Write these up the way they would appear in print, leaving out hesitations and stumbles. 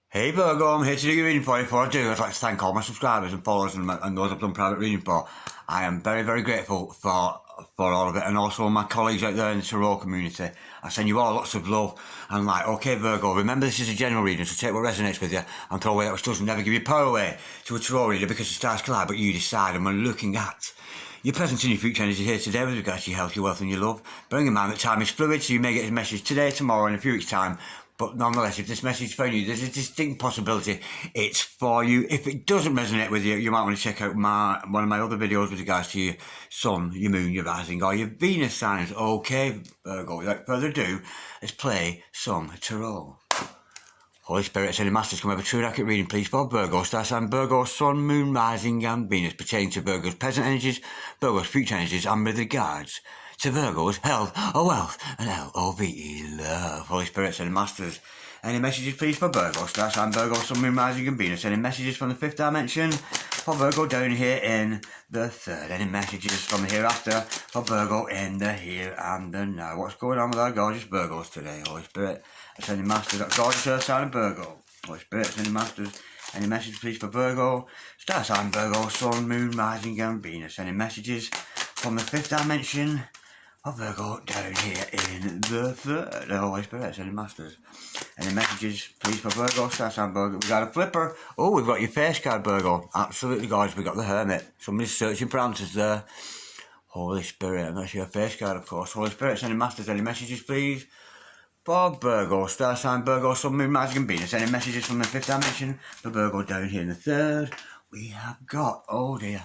Hey Virgo, I'm here to do your reading for you. Before I do, I'd like to thank all my subscribers and followers and those I've done private reading for. I am very, very grateful for all of it, and also my colleagues out there in the tarot community. I send you all lots of love. And like, okay Virgo, remember this is a general reading, so take what resonates with you and throw away that which doesn't. Never give your power away to a tarot reader because the stars collide, but you decide. And we're looking at your present and your future energy here today with regards to your health, your wealth and your love. Bearing in mind that time is fluid, so you may get a message today, tomorrow, in a few weeks' time. But nonetheless, if this message found you, there's a distinct possibility it's for you. If it doesn't resonate with you, you might want to check out one of my other videos with regards to your sun, your moon, your rising, or your Venus signs. Okay, Virgo, without further ado, let's play some tarot. Holy Spirit, any masters, come have a true and accurate reading, please, for Virgo, star sign Virgo, sun, moon, rising, and Venus, pertaining to Virgo's present energies, Virgo's future energies, and with regards to Virgo's health, or wealth, and L-O-V-E, love. Holy Spirit, any masters, any messages, please, for Virgo, star sign Virgo, sun, moon, rising, and Venus. Any messages from the fifth dimension for Virgo down here in the third. Any messages from the hereafter for Virgo in the here and the now. What's going on with our gorgeous Virgos today, Holy Spirit? Any masters, that gorgeous earth sign of Virgo. Holy Spirit, any masters, any messages, please, for Virgo, star sign Virgo, sun, moon, rising, and Venus. Any messages from the fifth dimension for Virgo down here in the third. Holy Spirit, any masters, any messages, please, for Virgo, star sign Virgo. We got a flipper. Oh, we've got your face card, Virgo. Absolutely, guys. We got the Hermit. Somebody's searching for answers there. Holy Spirit, and that's your face card, of course. Holy Spirit, any masters, any messages, please, for Virgo, star sign Virgo, sun, moon, rising, and Venus. Any messages from the fifth dimension for Virgo down here in the third? We have got, oh dear,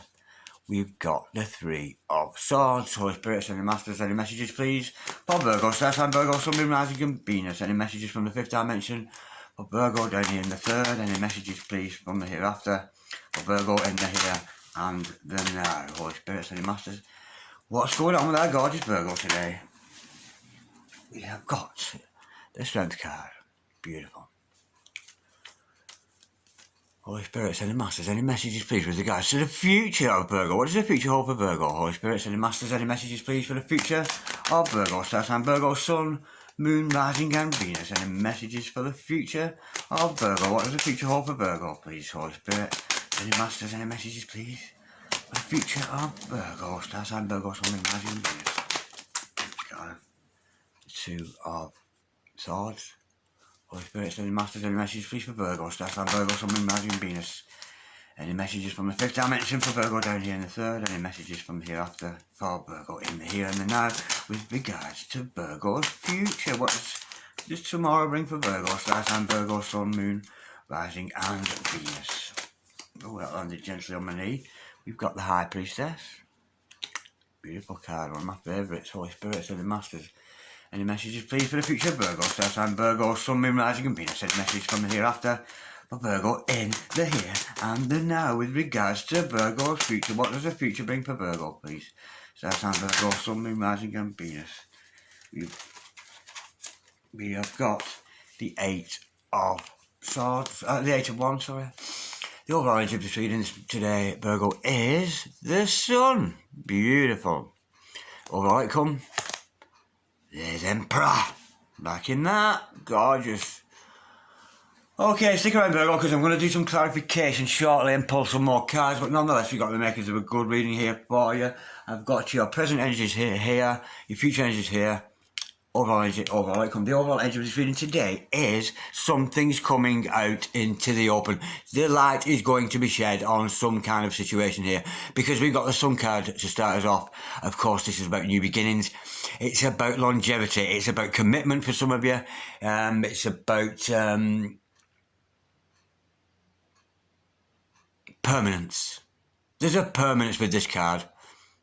we've got the Three of Swords. Holy Spirit, any masters, any messages, please, for Virgo, star sign Virgo, sun, moon, rising, and Venus. Any messages from the fifth dimension for Virgo down here in the third? Any messages, please, from the hereafter for Virgo in the here and the now? Holy Spirit, any masters, what's going on with our gorgeous Virgo today? We have got the Strength card. Beautiful. Holy Spirit, any masters, any messages, please, with regards to the future of Virgo. What does the future hold for Virgo? Holy Spirit, any masters, any messages, please, for the future of Virgo. Star sign Virgo, sun, moon, rising, and Venus. Any messages for the future of Virgo? What does the future hold for Virgo, please, Holy Spirit? Any masters, any messages, please, for the future of Virgo. Star sign Virgo, sun, moon, rising, and Venus. Got the Two of Swords. Holy Spirit, any masters, any messages, please, for Virgo, star sign Virgo, sun, moon, rising, and Venus. Any messages from the fifth dimension for Virgo down here in the third? Any messages from the hereafter for Virgo in the here and the now with regards to Virgo's future? What does tomorrow bring for Virgo, star sign Virgo, sun, moon, rising, and Venus? Oh, that landed gently on my knee. We've got the High Priestess. Beautiful card, one of my favourites. Holy Spirit, any masters, any messages, please, for the future of Virgo, star sign Virgo, sun, moon, rising, and Venus. Any messages from the hereafter for Virgo in the here and the now with regards to Virgo's future? What does the future bring for Virgo, please? Star sign Virgo, sun, moon, rising, and Venus. We have got the Eight of Swords, the Eight of Wands, sorry. The overall energy of this reading today, Virgo, is the Sun. Beautiful. Overall outcome, there's Emperor. Back in that. Gorgeous. Okay, stick around, Virgo, because I'm going to do some clarification shortly and pull some more cards. But nonetheless, we've got the makers of a good reading here for you. I've got your present energies here, your future energies here. Overall energy, overall outcome. The overall energy of this reading today is something's coming out into the open. The light is going to be shed on some kind of situation here because we've got the Sun card to start us off. Of course, this is about new beginnings. It's about longevity. It's about commitment for some of you. It's about permanence. There's a permanence with this card.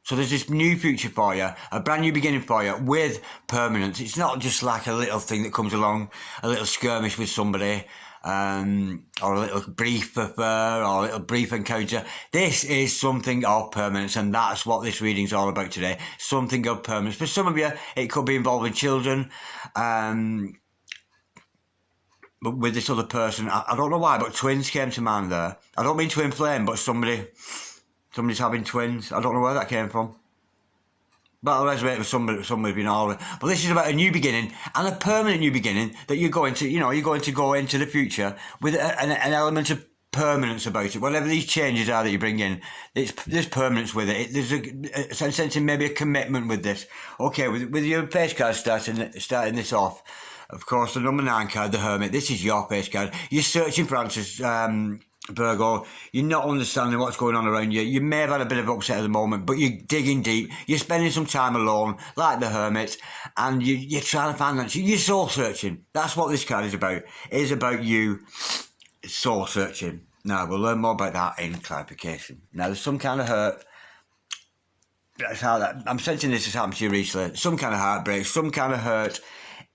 So there's this new future for you, a brand new beginning for you with permanence. It's not just like a little thing that comes along, a little skirmish with somebody, or a little brief affair, or a little brief encounter. This is something of permanence, and that's what this reading's all about today. Something of permanence. For some of you, it could be involving children, but with this other person, I don't know why, but twins came to mind there. I don't mean twin flame, but somebody's having twins. I don't know where that came from. That'll resonate with somebody, but this is about a new beginning and a permanent new beginning that you're going to, you're going to go into the future with an element of permanence about it. Whatever these changes are that you bring in, there's permanence with it. There's a sense of maybe a commitment with this. Okay, with your face card starting this off, of course, the number 9 card, the Hermit. This is your face card. You're searching for answers. Virgo, you're not understanding what's going on around you. You may have had a bit of upset at the moment, but you're digging deep. You're spending some time alone, like the Hermit, and you're trying to find answers. You're soul searching. That's what this card is about. It is about you soul searching. Now, we'll learn more about that in clarification. Now, there's some kind of hurt. That's how I'm sensing this has happened to you recently. Some kind of heartbreak, some kind of hurt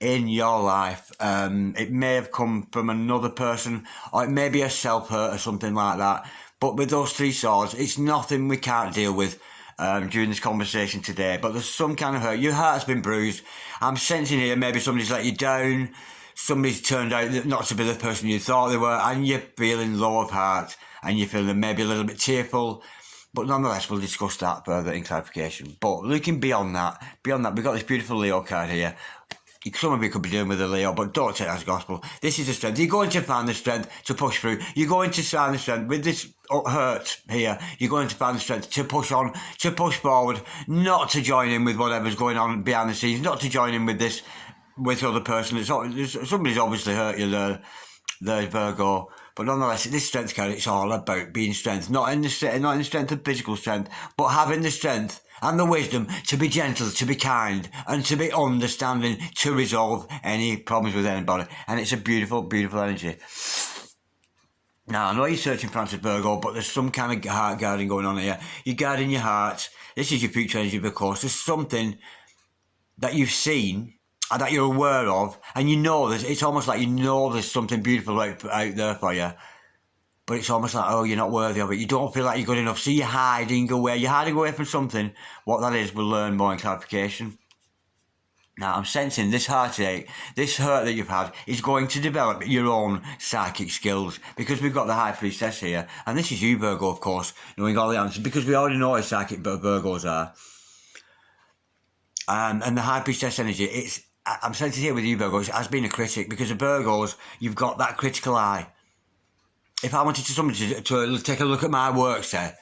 in your life. It may have come from another person, or it may be a self-hurt or something like that. But with those 3 swords, it's nothing we can't deal with during this conversation today. But there's some kind of hurt. Your heart's been bruised. I'm sensing here maybe somebody's let you down. Somebody's turned out not to be the person you thought they were, and you're feeling low of heart, and you're feeling maybe a little bit tearful. But nonetheless, we'll discuss that further in clarification. But looking beyond that, we've got this beautiful Leo card here. Some of you could be dealing with a Leo, but don't take that as gospel. This is the strength. You're going to find the strength to push through. You're going to find the strength with this hurt here. You're going to find the strength to push on, to push forward, not to join in with whatever's going on behind the scenes, not to join in with this, with the other person. Somebody's obviously hurt you there, Virgo. But nonetheless, this strength card, it's all about being strength, not in the strength of physical strength, but having the strength and the wisdom to be gentle, to be kind, and to be understanding, to resolve any problems with anybody. And it's a beautiful, beautiful energy. Now, I know you're searching for answers, Virgo, but there's some kind of heart guarding going on here. You're guarding your heart. This is your future energy, of course. There's something that you've seen and that you're aware of, and it's almost like there's something beautiful out there for you. But it's almost like, you're not worthy of it. You don't feel like you're good enough. So you're hiding away. You're hiding away from something. What that is, we'll learn more in clarification. Now, I'm sensing this heartache, this hurt that you've had, is going to develop your own psychic skills. Because we've got the High Priestess here. And this is you, Virgo, of course, knowing all the answers. Because we already know how psychic Virgos are. And the High Priestess energy, I'm sensing here with you, Virgos, as being a critic. Because the Virgos, you've got that critical eye. If I wanted somebody to take a look at my work, say,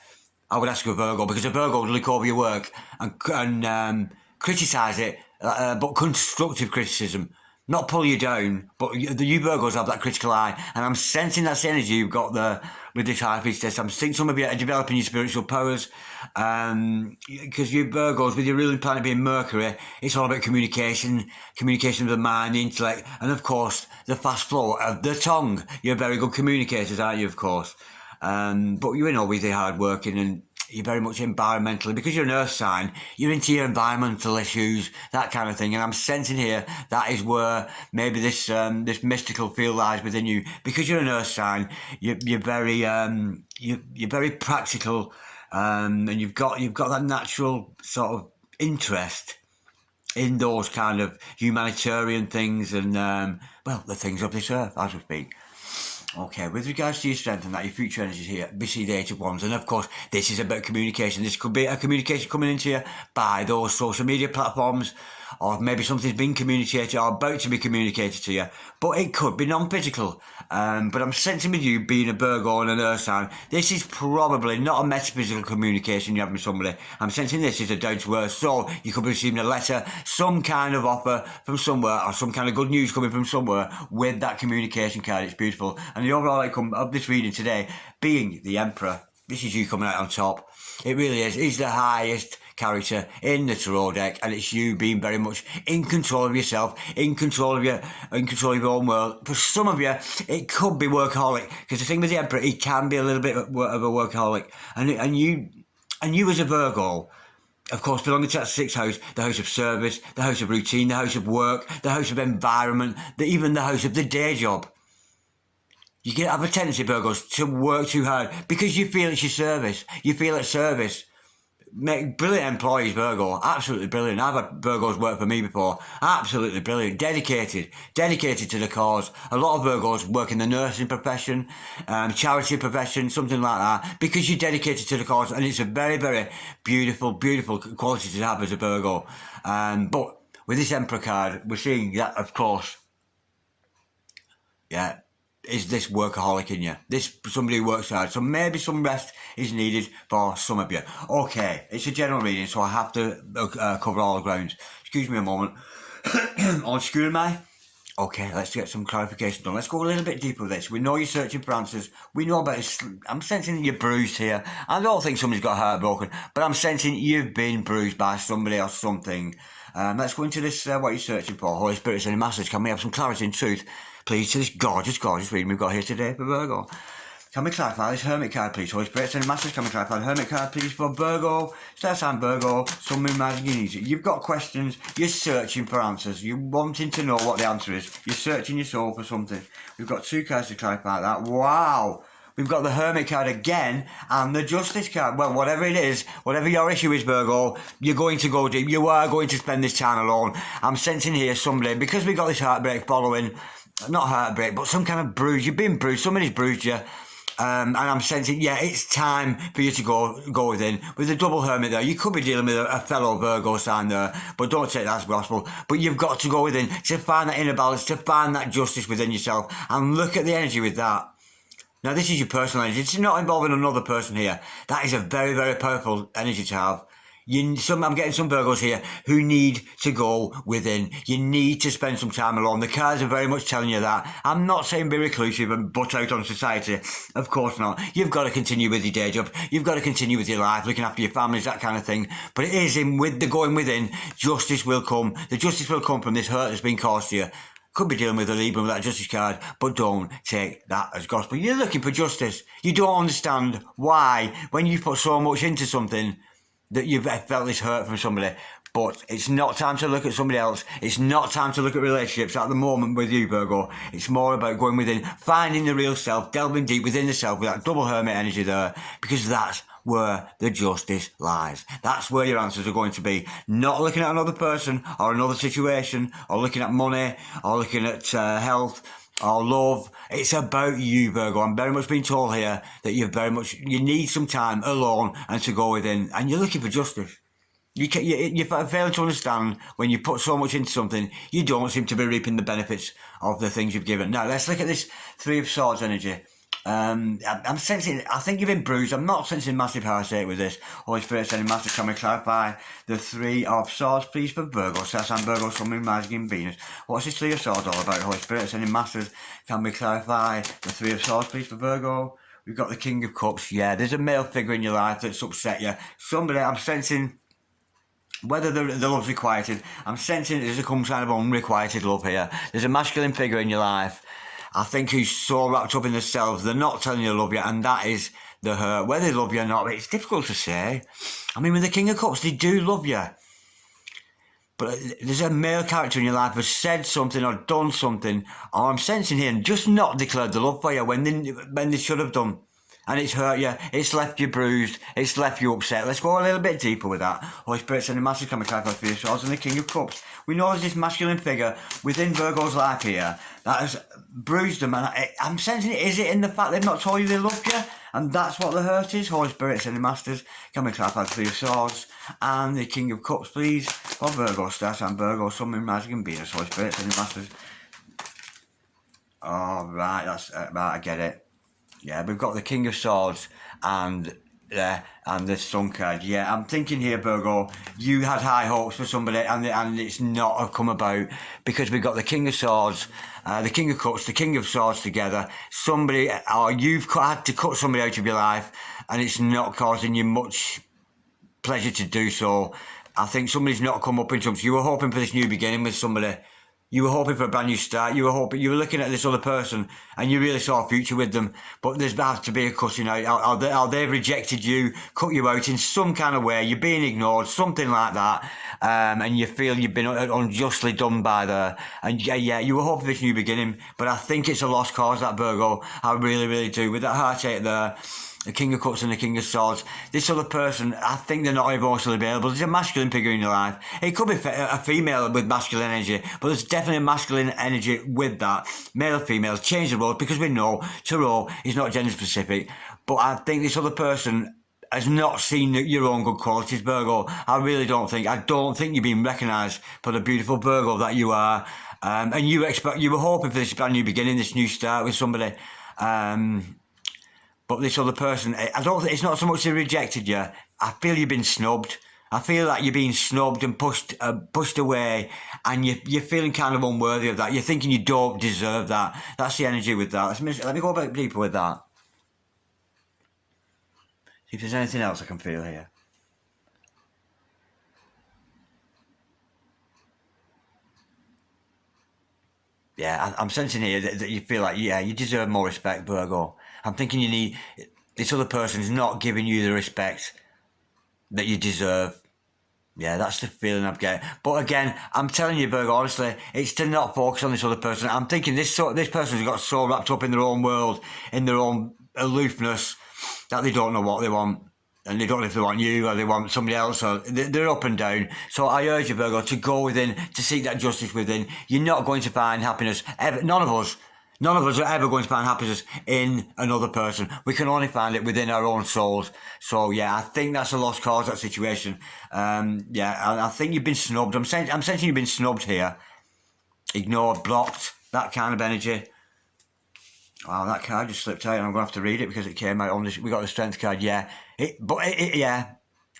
I would ask a Virgo, because a Virgo would look over your work and criticise it, but constructive criticism. Not pull you down, but you Virgos have that critical eye. And I'm sensing that's the energy you've got there with this High Priestess. I'm seeing some of you are developing your spiritual powers. Because you Virgos, with your ruling planet being Mercury, it's all about communication with the mind, the intellect, and of course, the fast flow of the tongue. You're very good communicators, aren't you, of course? But with the hard working, and you're very much environmentally, because you're an earth sign, you're into your environmental issues, that kind of thing. And I'm sensing here that is where maybe this mystical feel lies within you, because you're an earth sign. You're very practical, and you've got that natural sort of interest in those kind of humanitarian things and the things of this earth, as we speak. Okay, with regards to your strength and that, your future energies here, we see the 8 of Wands, and of course, this is about communication. This could be a communication coming into you by those social media platforms, or maybe something's been communicated or about to be communicated to you, but it could be non-physical. But I'm sensing with you being a Virgo and an earth sign, this is probably not a metaphysical communication you have with somebody. I'm sensing this is a down to earth, so you could be receiving a letter, some kind of offer from somewhere, or some kind of good news coming from somewhere with that communication card. It's beautiful. And the overall outcome of this reading today being the Emperor. This is you coming out on top. It really is. He's the highest character in the tarot deck, and it's you being very much in control of yourself, in control of your own world. For some of you, it could be workaholic, because the thing with the Emperor, he can be a little bit of a workaholic, and you as a Virgo, of course, belonging to that 6th house, the house of service, the house of routine, the house of work, the house of environment, even the house of the day job. You can have a tendency, Virgos, to work too hard because you feel it's your service. You feel it's service. Make brilliant employees, Virgo. Absolutely brilliant. I've had Virgos work for me before. Absolutely brilliant. Dedicated to the cause. A lot of Virgos work in the nursing profession, charity profession, something like that, because you're dedicated to the cause, and it's a very, very beautiful quality to have as a Virgo. But with this Emperor card, we're seeing that, of course, yeah, is this workaholic in you? This somebody who works hard. So maybe some rest is needed for some of you. Okay, it's a general reading, so I have to cover all the grounds. Excuse me a moment. On screw am I? Okay, let's get some clarification done. Let's go a little bit deeper with this. We know you're searching for answers. We know about it. I'm sensing you're bruised here. I don't think somebody's got heartbroken, but I'm sensing you've been bruised by somebody or something. Let's go into this, what you're searching for. Holy Spirit, any message? Can we have some clarity and truth, please, to this gorgeous reading we've got here today for Virgo? Can we clarify this Hermit card, please? Holy Spirit, any message? Can we clarify the Hermit card, please, for Virgo? Star sign Virgo, Sun, Moon, Rising, Venus. You've got questions. You're searching for answers. You're wanting to know what the answer is. You're searching your soul for something. We've got 2 cards to clarify that. Wow! We've got the Hermit card again and the Justice card. Well, whatever it is, whatever your issue is, Virgo, you're going to go deep. You are going to spend this time alone. I'm sensing here somebody, because we got this heartbreak following, not heartbreak, but some kind of bruise. You've been bruised. Somebody's bruised you. And I'm sensing, yeah, it's time for you to go within. With the double Hermit there, you could be dealing with a fellow Virgo sign there, but don't take that as gospel. But you've got to go within to find that inner balance, to find that justice within yourself. And look at the energy with that. Now, this is your personal energy. It's not involving another person here. That is a very, very powerful energy to have. I'm getting some Virgos here who need to go within. You need to spend some time alone. The cards are very much telling you that. I'm not saying be reclusive and butt out on society. Of course not. You've got to continue with your day job. You've got to continue with your life, looking after your families, that kind of thing. But it is with the going within, justice will come. The justice will come from this hurt that's been caused to you. Could be dealing with a Libra with that justice card, but don't take that as gospel. You're looking for justice. You don't understand why, when you put so much into something, that you've felt this hurt from somebody. But it's not time to look at somebody else. It's not time to look at relationships at the moment with you, Virgo. It's more about going within, finding the real self, delving deep within the self with that double Hermit energy there, because that's where the justice lies. That's where your answers are going to be. Not looking at another person or another situation, or looking at money, or looking at health, or love. It's about you, Virgo. I'm very much being told here that you need some time alone and to go within, and you're looking for justice. You're failing to understand when you put so much into something, you don't seem to be reaping the benefits of the things you've given. Now, let's look at this 3 of Swords energy. I'm sensing, I think you've been bruised. I'm not sensing massive heartache with this. Holy Spirit, sending master, can we clarify the 3 of Swords, please, for Virgo? Star sign Virgo, Sun, Moon, Rising, Venus. What's this 3 of Swords all about? Holy Spirit, sending masters, can we clarify the 3 of Swords, please, for Virgo? We've got the King of Cups. Yeah, there's a male figure in your life that's upset you. Somebody, I'm sensing, whether the love's requited, I'm sensing there's some kind of unrequited love here. There's a masculine figure in your life, I think, who's so wrapped up in themselves, they're not telling you they love you, and that is the hurt. Whether they love you or not, it's difficult to say. I mean, with the King of Cups, they do love you. But there's a male character in your life who's said something or done something, or I'm sensing here, and just not declared the love for you when they should have done. And it's hurt you, it's left you bruised, it's left you upset. Let's go a little bit deeper with that. Holy Spirit, sending massive coming for your Swords and the King of Cups. We know there's this masculine figure within Virgo's life here that has bruised them, and I'm sensing it. Is it in the fact they've not told you they love you? And that's what the hurt is. Holy Spirit, sending masters, can we clarify the 3 of Swords and the King of Cups, please, for Virgo, Star sign Virgo, Sun, Moon, Rising, and Venus. Holy Spirit, sending masters. Oh, right, that's right, I get it. Yeah, we've got the King of Swords and the Sun card. Yeah, I'm thinking here, Virgo, you had high hopes for somebody, and it's not come about, because we've got the King of Swords, the King of Cups, the King of Swords together. Somebody, or you've had to cut somebody out of your life, and it's not causing you much pleasure to do so. I think somebody's not come up in something. You were hoping for this new beginning with somebody. You were hoping for a brand new start. You were looking at this other person, and you really saw a future with them. But there's has to be a cutting out. Or they've rejected you, cut you out in some kind of way. You're being ignored, something like that. And you feel you've been unjustly done by there. And yeah, you were hoping for this new beginning. But I think it's a lost cause, that Virgo. I really, really do. With that heartache there, the King of Cups and the King of Swords. This other person, I think they're not emotionally available. There's a masculine figure in your life. It could be a female with masculine energy, but there's definitely a masculine energy with that. Male or female, change the roles, because we know tarot is not gender specific. But I think this other person has not seen your own good qualities, Virgo. I really don't think. I don't think you're being recognised for the beautiful Virgo that you are. And you were hoping for this brand new beginning, this new start with somebody. But this other person, I don't think it's not so much they rejected you. I feel you've been snubbed. I feel like you're being snubbed and pushed away, and you're feeling kind of unworthy of that. You're thinking you don't deserve that. That's the energy with that. Let me go a bit deeper with that. See if there's anything else I can feel here. Yeah, I'm sensing here that you feel like, yeah, you deserve more respect, Virgo. I'm thinking this other person is not giving you the respect that you deserve. Yeah, that's the feeling I'm getting. But again, I'm telling you, Virgo, honestly, it's to not focus on this other person. I'm thinking this person's got so wrapped up in their own world, in their own aloofness, that they don't know what they want. And they don't know if they want you or they want somebody else, or they're up and down. So I urge you, Virgo, to go within, to seek that justice within. You're not going to find happiness ever. None of us are ever going to find happiness in another person. We can only find it within our own souls. So yeah, I think that's a lost cause, that situation. Yeah, I think you've been snubbed. I'm sensing you've been snubbed here. Ignored, blocked, that kind of energy. Wow, that card just slipped out, and I'm going to have to read it because it came out on this. We got the Strength card, yeah. Yeah.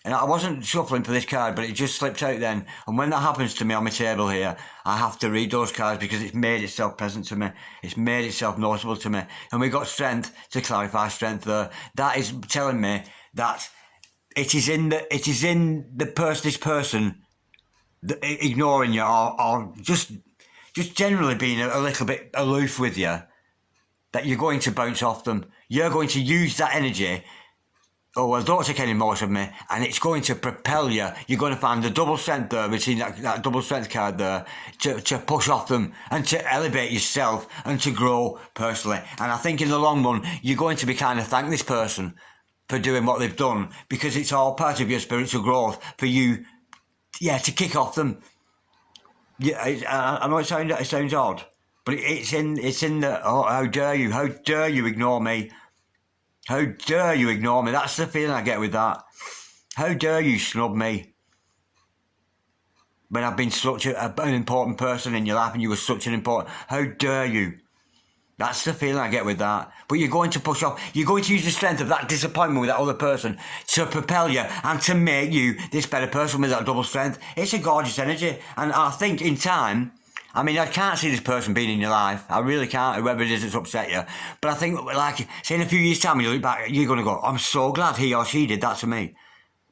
And I wasn't shuffling for this card, but it just slipped out then. And when that happens to me on my table here, I have to read those cards because it's made itself present to me. It's made itself noticeable to me. And we got Strength to clarify Strength there. That is telling me that it is in this person ignoring you, or just generally being a little bit aloof with you, that you're going to bounce off them. You're going to use that energy. Oh, well, don't take any more from me. And it's going to propel you. You're going to find the double strength there, between that double strength card there, to push off them and to elevate yourself and to grow personally. And I think in the long run, you're going to be kind of thank this person for doing what they've done, because it's all part of your spiritual growth for you, yeah, to kick off them. Yeah, I know it sounds odd, but it's in the, oh, how dare you ignore me. How dare you ignore me? That's the feeling I get with that. How dare you snub me when I've been such an important person in your life, and you were such an important... How dare you? That's the feeling I get with that. But you're going to push off. You're going to use the strength of that disappointment with that other person to propel you and to make you this better person with that double strength. It's a gorgeous energy. And I think in time... I mean, I can't see this person being in your life. I really can't, whoever it is that's upset you. But I think, like, say in a few years' time, when you look back, you're going to go, I'm so glad he or she did that to me,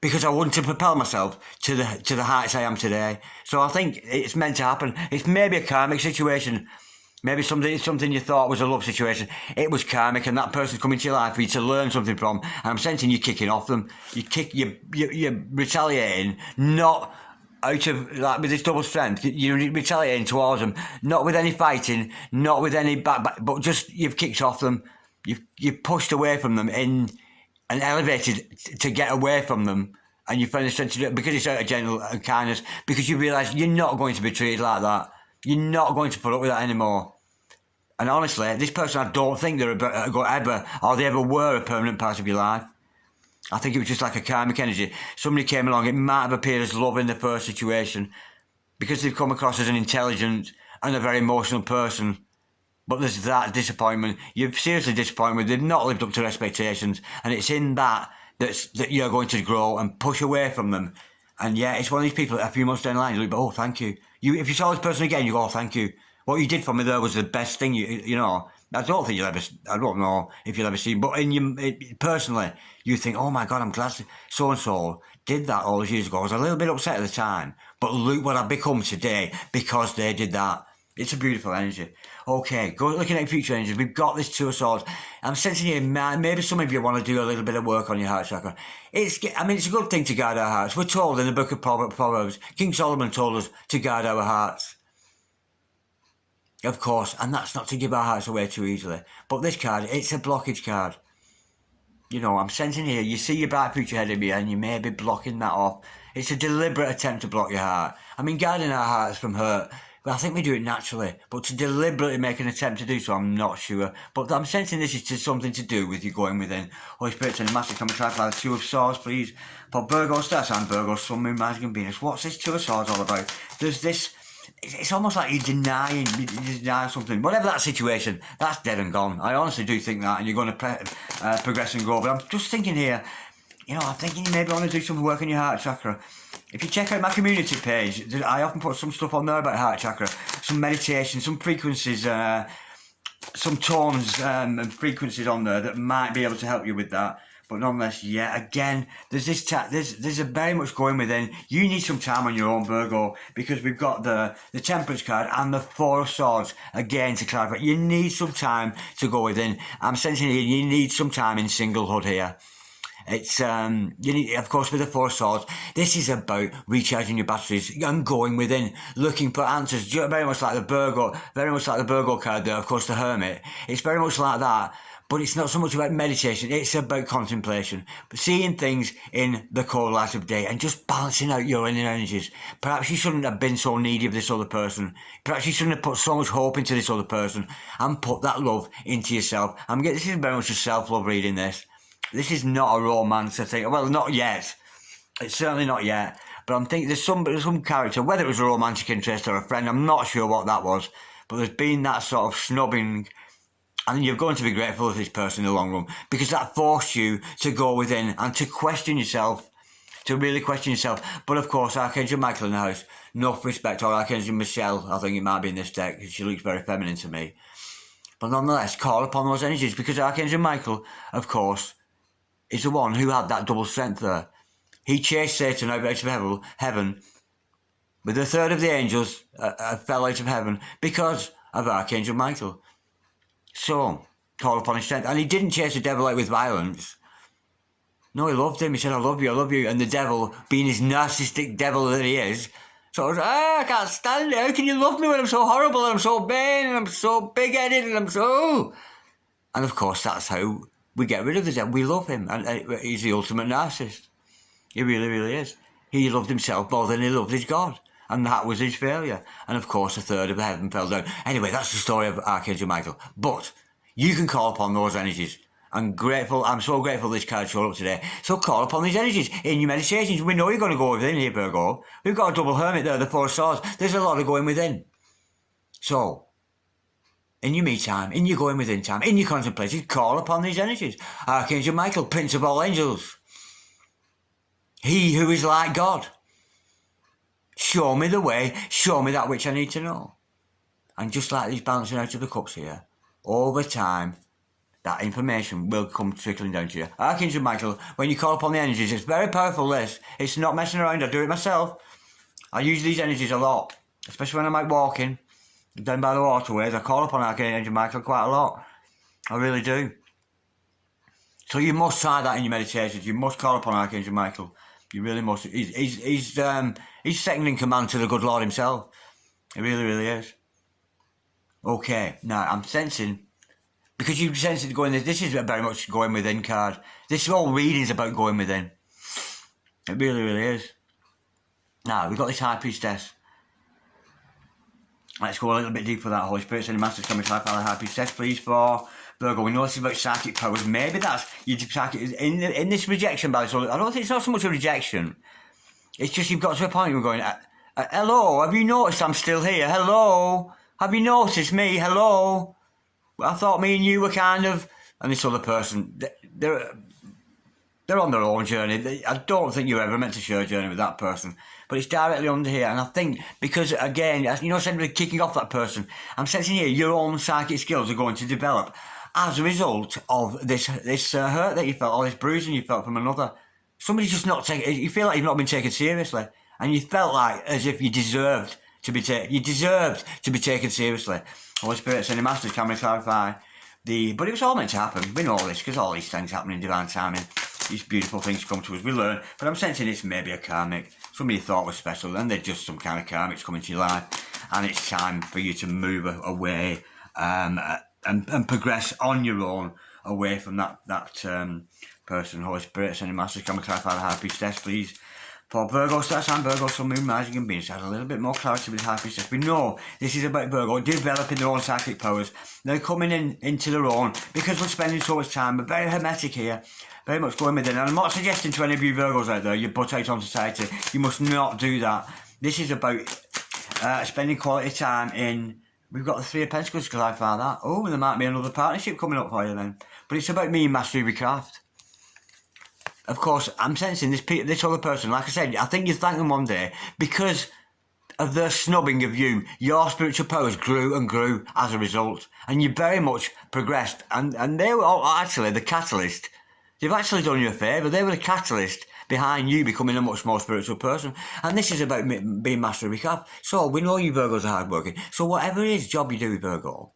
because I wanted to propel myself to the heights I am today. So I think it's meant to happen. It's maybe a karmic situation. Maybe something you thought was a love situation. It was karmic, and that person's coming to your life for you to learn something from. And I'm sensing you kicking off them. You're retaliating, not... out of, like, with this double strength, you're retaliating towards them, not with any fighting, not with any but just you've kicked off them, you've pushed away from them and elevated to get away from them, and you find the strength to do it because it's out of gentle and kindness, because you realise you're not going to be treated like that, you're not going to put up with that anymore. And honestly, this person, I don't think they're ever, or they ever were, a permanent part of your life. I think it was just like a karmic energy. Somebody came along, it might have appeared as love in the first situation, because they've come across as an intelligent and a very emotional person. But there's that disappointment. You're seriously disappointed. They've not lived up to their expectations. And it's in that you're going to grow and push away from them. And yeah, it's one of these people that a few months down the line, you look, oh, thank you. If you saw this person again, you go, oh, thank you. What you did for me there was the best thing, you know. I don't know if you'll ever see, but personally, you think, oh my God, I'm glad so-and-so did that all those years ago. I was a little bit upset at the time, but look what I've become today because they did that. It's a beautiful energy. Okay, looking at future energies, we've got this Two of Swords. I'm sensing here, maybe some of you want to do a little bit of work on your heart chakra. It's a good thing to guard our hearts. We're told in the book of Proverbs, King Solomon told us to guard our hearts. Of course, and that's not to give our hearts away too easily. But this card, it's a blockage card. You know, I'm sensing here, you see your bright future ahead of you and you may be blocking that off. It's a deliberate attempt to block your heart. I mean, guarding our hearts from hurt, well, I think we do it naturally. But to deliberately make an attempt to do so, I'm not sure. But I'm sensing this is something to do with you going within. Holy Spirit, send a massive come and try for the Two of Swords, please. For Virgo, Star Sign, Virgo, Sun, Moon, Rising and Venus. What's this Two of Swords all about? There's this... It's almost like you're denying something. Whatever that situation, that's dead and gone. I honestly do think that, and you're going to progress and grow. But I'm just thinking here, you know, I'm thinking you maybe want to do some work on your heart chakra. If you check out my community page, I often put some stuff on there about heart chakra, some meditation, some frequencies, some tones and frequencies on there that might be able to help you with that. But nonetheless, yeah, again, there's a very much going within. You need some time on your own, Virgo, because we've got the Temperance card and the Four of Swords, again, to clarify. You need some time to go within. I'm sensing here, you need some time in singlehood here. It's, you need, of course, with the Four of Swords, this is about recharging your batteries and going within, looking for answers, very much like the Virgo card there, of course, the Hermit. It's very much like that. But it's not so much about meditation, it's about contemplation. Seeing things in the core light of day and just balancing out your inner energies. Perhaps you shouldn't have been so needy of this other person. Perhaps you shouldn't have put so much hope into this other person and put that love into yourself. This is very much a self-love reading, this. This is not a romance, I think. Well, not yet. It's certainly not yet. But I'm thinking there's some character, whether it was a romantic interest or a friend, I'm not sure what that was. But there's been that sort of snubbing. And you're going to be grateful of this person in the long run because that forced you to go within and to question yourself, to really question yourself. But of course, Archangel Michael in the house, enough respect, or Archangel Michelle, I think it might be in this deck because she looks very feminine to me. But nonetheless, call upon those energies because Archangel Michael, of course, is the one who had that double strength there. He chased Satan out of heaven with a third of the angels fell out of heaven because of Archangel Michael. So, call upon his strength. And he didn't chase the devil out with violence. No, he loved him. He said, I love you, I love you. And the devil, being his narcissistic devil that he is, sort of, I can't stand it. How can you love me when I'm so horrible and I'm so vain and I'm so big-headed and I'm so... And of course, that's how we get rid of the devil. We love him. And he's the ultimate narcissist. He really, really is. He loved himself more than he loved his God. And that was his failure. And of course, a third of heaven fell down. Anyway, that's the story of Archangel Michael. But you can call upon those energies. I'm so grateful this card showed up today. So call upon these energies in your meditations. We know you're going to go within here, Virgo. We've got a double hermit there, the Four of Swords. There's a lot of going within. So, in your me time, in your going within time, in your contemplation, call upon these energies. Archangel Michael, Prince of all angels. He who is like God. Show me the way, show me that which I need to know. And just like these balancing out of the cups here, over time, that information will come trickling down to you. Archangel Michael, when you call upon the energies, it's very powerful, this. It's not messing around, I do it myself. I use these energies a lot, especially when I'm out walking, down by the waterways. I call upon Archangel Michael quite a lot. I really do. So you must try that in your meditations. You must call upon Archangel Michael. You really must. He's second in command to the good Lord himself. He really, really is. Okay, now I'm sensing, because you sense it going, this is very much going within card. This whole reading's about going within. It really, really is. Now, we've got this High Priestess. Let's go a little bit deeper for that. Holy Spirit, send Masters coming to life, High Priestess, please, for Virgo. We know this is about psychic powers. Maybe that's your psychic in this rejection battle. So I don't think it's not so much a rejection. It's just you've got to a point where you're going, hello, have you noticed I'm still here? Hello, have you noticed me? Hello. I thought me and you were kind of, and this other person, they're on their own journey. I don't think you're ever meant to share a journey with that person. But it's directly under here. And I think, because again, you know, instead of kicking off that person, I'm sensing here your own psychic skills are going to develop as a result of this hurt that you felt, or this bruising you felt from another. Somebody's just not taking, you feel like you've not been taken seriously. And you felt like as if you deserved to be taken seriously. Holy Spirit, sending Masters, can we clarify but it was all meant to happen. We know all this, because all these things happen in divine timing. These beautiful things come to us, we learn. But I'm sensing it's maybe a karmic. Somebody you thought was special, and they're just some kind of karmics coming to your life. And it's time for you to move away and progress on your own. away from that person. Holy Spirit, sending masters, come and clarify the high priestess, please. For Virgo, star sign Virgo, Sun, Moon, Rising and Venus has a little bit more clarity with the high priestess. We know this is about Virgo developing their own psychic powers. They're coming into their own because we're spending so much time. We're very hermetic here, very much going within. And I'm not suggesting to any of you Virgos out there, you butt out on society. You must not do that. This is about spending quality time in. We've got the Three of Pentacles to clarify that. Oh, there might be another partnership coming up for you then. But it's about me and mastery of craft. Of course, I'm sensing this other person, like I said, I think you thank them one day because of their snubbing of you. Your spiritual powers grew and grew as a result. And you very much progressed. And they were actually the catalyst. They've actually done you a favour. They were the catalyst behind you becoming a much more spiritual person. And this is about being master of your craft. So we know you Virgos are hardworking. So whatever it is job you do with Virgo,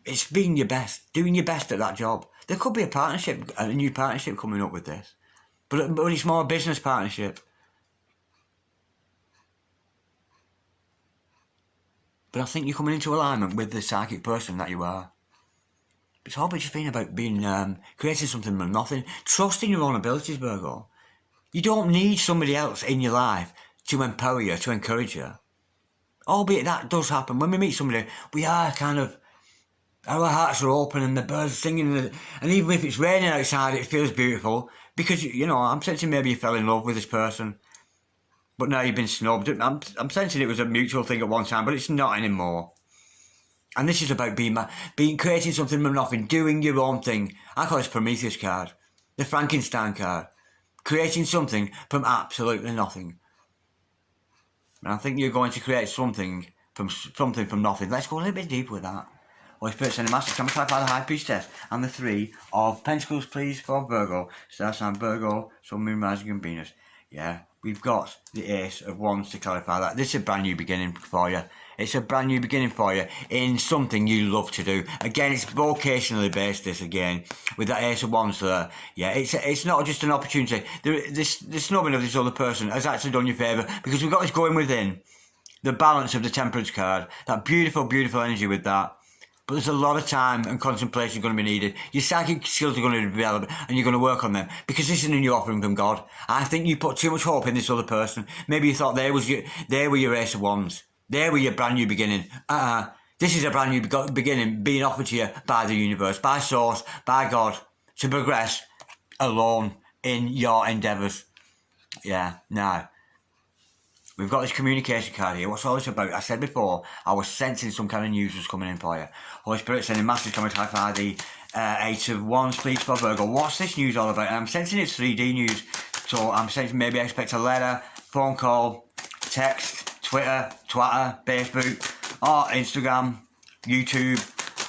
it's being your best, doing your best at that job. There could be a partnership, a new partnership coming up with this. But it's more a business partnership. But I think you're coming into alignment with the psychic person that you are. It's all just been about creating something from nothing. Trusting your own abilities, Virgo. You don't need somebody else in your life to empower you, to encourage you. Albeit that does happen. When we meet somebody, we are kind of, our hearts are open and the birds singing. And even if it's raining outside, it feels beautiful. Because, you know, I'm sensing maybe you fell in love with this person. But now you've been snubbed. I'm sensing it was a mutual thing at one time, but it's not anymore. And this is about creating something from nothing, doing your own thing. I call this Prometheus card, the Frankenstein card. Creating something from absolutely nothing. And I think you're going to create something from nothing. Let's go a little bit deeper with that. Holy Spirit, sending masters, come and clarify the High Priestess and the Three of Pentacles, please, for Virgo. Star sign Virgo, Sun, Moon, Rising and Venus. Yeah, we've got the Ace of Wands to clarify that. This is a brand new beginning for you. It's a brand new beginning for you in something you love to do. Again, it's vocationally based, this again, with that Ace of Wands there. Yeah, it's not just an opportunity. The snubbing of this other person has actually done you a favour because we've got this going within. The balance of the Temperance card. That beautiful, beautiful energy with that. But there's a lot of time and concentration going to be needed. Your psychic skills are going to develop and you're going to work on them. Because this isn't a new offering from God. I think you put too much hope in this other person. Maybe you thought they were your Ace of Wands. They were your brand new beginning. This is a brand new beginning being offered to you by the universe, by Source, by God, to progress alone in your endeavours. Yeah, now, we've got this communication card here. What's all this about? I said before, I was sensing some kind of news was coming in for you. Holy Spirit sending masters coming to clarify the Eight of Wands, please, for Virgo. What's this news all about? I'm sensing it's 3D news. So I'm sensing maybe I expect a letter, phone call, text, Twitter, Facebook, or Instagram, YouTube,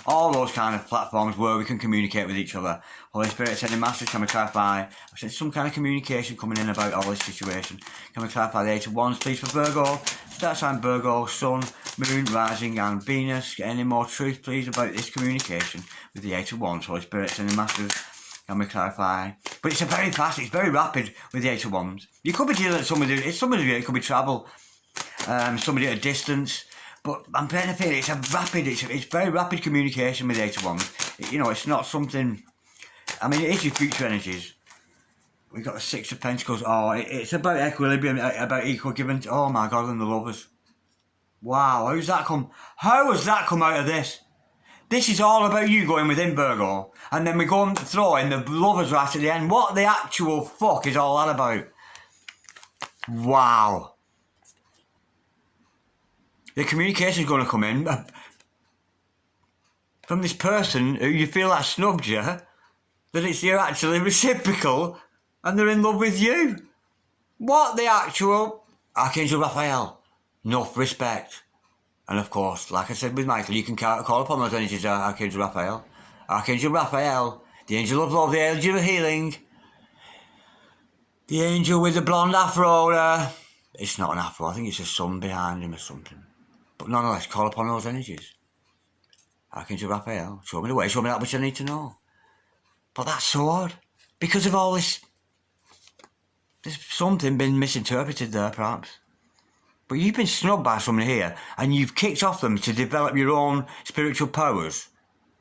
all those kind of platforms where we can communicate with each other. Holy Spirit sending masters, can we clarify? I've sent some kind of communication coming in about all this situation. Can we clarify the Eight of Wands, please, for Virgo? Star sign Virgo, Sun, Moon, Rising and Venus. Get any more truth, please, about this communication with the Eight of Wands? Holy Spirit sending masters, can we clarify? But it's it's very rapid with the Eight of Wands. You could be dealing with somebody, it could be travel, somebody at a distance. But I'm getting a feeling it's very rapid communication with the Eight of Wands. You know, it's not something. I mean, it is your future energies. We've got the Six of Pentacles. Oh, it's about equilibrium, about equal giving. Oh my God, and the lovers. Wow, how has that come out of this? This is all about you going within Virgo, and then we go and throw in the lovers right at the end. What the actual fuck is all that about? Wow. The communication is going to come in from this person who you feel that snubbed you, that you're actually reciprocal and they're in love with you. What the actual... Archangel Raphael, enough respect. And of course, like I said with Michael, you can call upon those energies, Archangel Raphael. Archangel Raphael, the angel of love, the angel of healing. The angel with the blonde afro. It's not an afro, I think it's a sun behind him or something. But nonetheless, call upon those energies. Archangel Raphael, show me the way, show me that which I need to know. But that's so odd. Because of all this, there's something been misinterpreted there, perhaps. But you've been snubbed by someone here, and you've kicked off them to develop your own spiritual powers.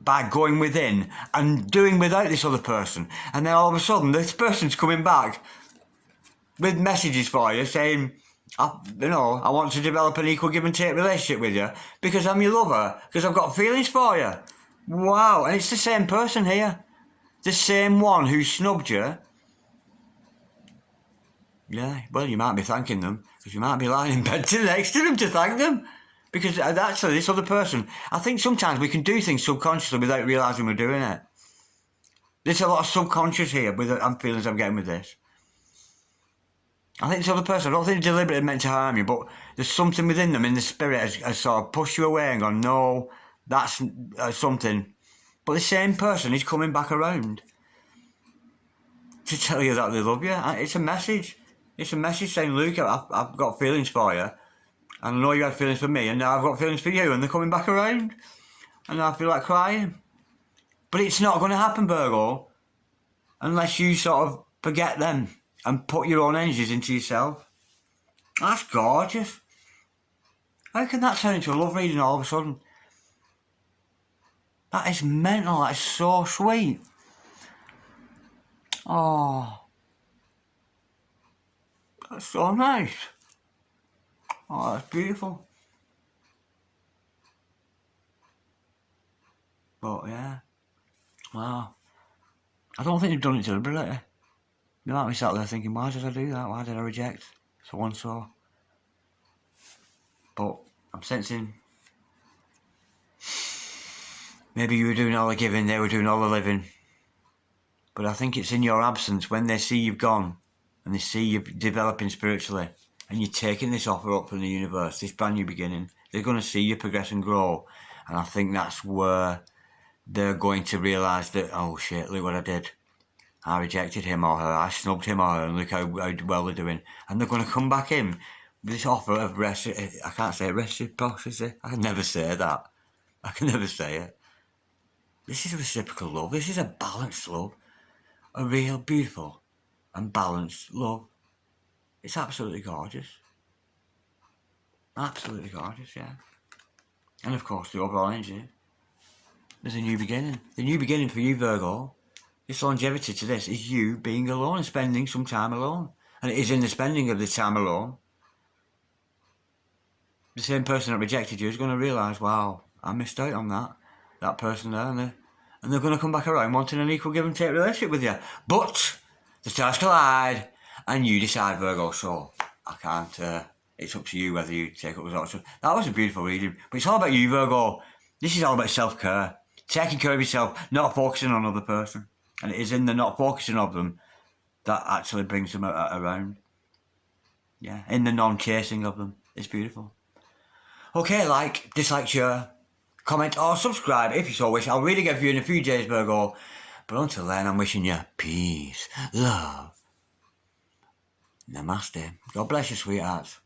by going within and doing without this other person. And then all of a sudden, this person's coming back with messages for you saying, I want to develop an equal give and take relationship with you because I'm your lover, because I've got feelings for you. Wow, and it's the same person here. The same one who snubbed you. Yeah, well, you might be thanking them, because you might be lying in bed next to them to thank them. Because actually, this other person, I think sometimes we can do things subconsciously without realising we're doing it. There's a lot of subconscious here with the feelings I'm getting with this. I think this other person, I don't think they're deliberately meant to harm you, but there's something within them in the spirit has sort of pushed you away and gone, no, that's something. But the same person is coming back around to tell you that they love you. It's a message. It's a message saying, Luke, I've got feelings for you. And I know you had feelings for me, and now I've got feelings for you, and they're coming back around. And I feel like crying. But it's not going to happen, Virgo, unless you sort of forget them and put your own energies into yourself. That's gorgeous. How can that turn into a love reading all of a sudden? That is mental. That is so sweet. Oh. That's so nice. Oh, that's beautiful. But yeah. Wow. I don't think they've done it deliberately. You might be sat there thinking, why did I do that? Why did I reject so and so? But I'm sensing maybe you were doing all the giving, they were doing all the living. But I think it's in your absence, when they see you've gone and they see you developing spiritually and you're taking this offer up from the universe, this brand new beginning, they're going to see you progress and grow. And I think that's where they're going to realise that, oh shit, look what I did. I rejected him or her, I snubbed him or her, and look how well they're doing. And they're going to come back in with this offer of I can't say reciprocity. I can never say that. I can never say it. This is a reciprocal love. This is a balanced love. A real, beautiful and balanced love. It's absolutely gorgeous. Absolutely gorgeous, yeah. And of course, the overall energy. There's a new beginning. The new beginning for you, Virgo. This longevity to this is you being alone and spending some time alone. And it is in the spending of this time alone. The same person that rejected you is going to realise, wow, I missed out on that person there. And they're going to come back around wanting an equal give and take relationship with you. But the stars collide and you decide, Virgo, so I can't, it's up to you whether you take up results. That was a beautiful reading. But it's all about you, Virgo. This is all about self-care. Taking care of yourself, not focusing on another person. And it is in the not focusing of them that actually brings them around. Yeah, in the non-chasing of them. It's beautiful. Okay, like, dislike, share, comment or subscribe if you so wish. I'll read again for you in a few days, Virgo. But until then, I'm wishing you peace, love. Namaste. God bless you, sweethearts.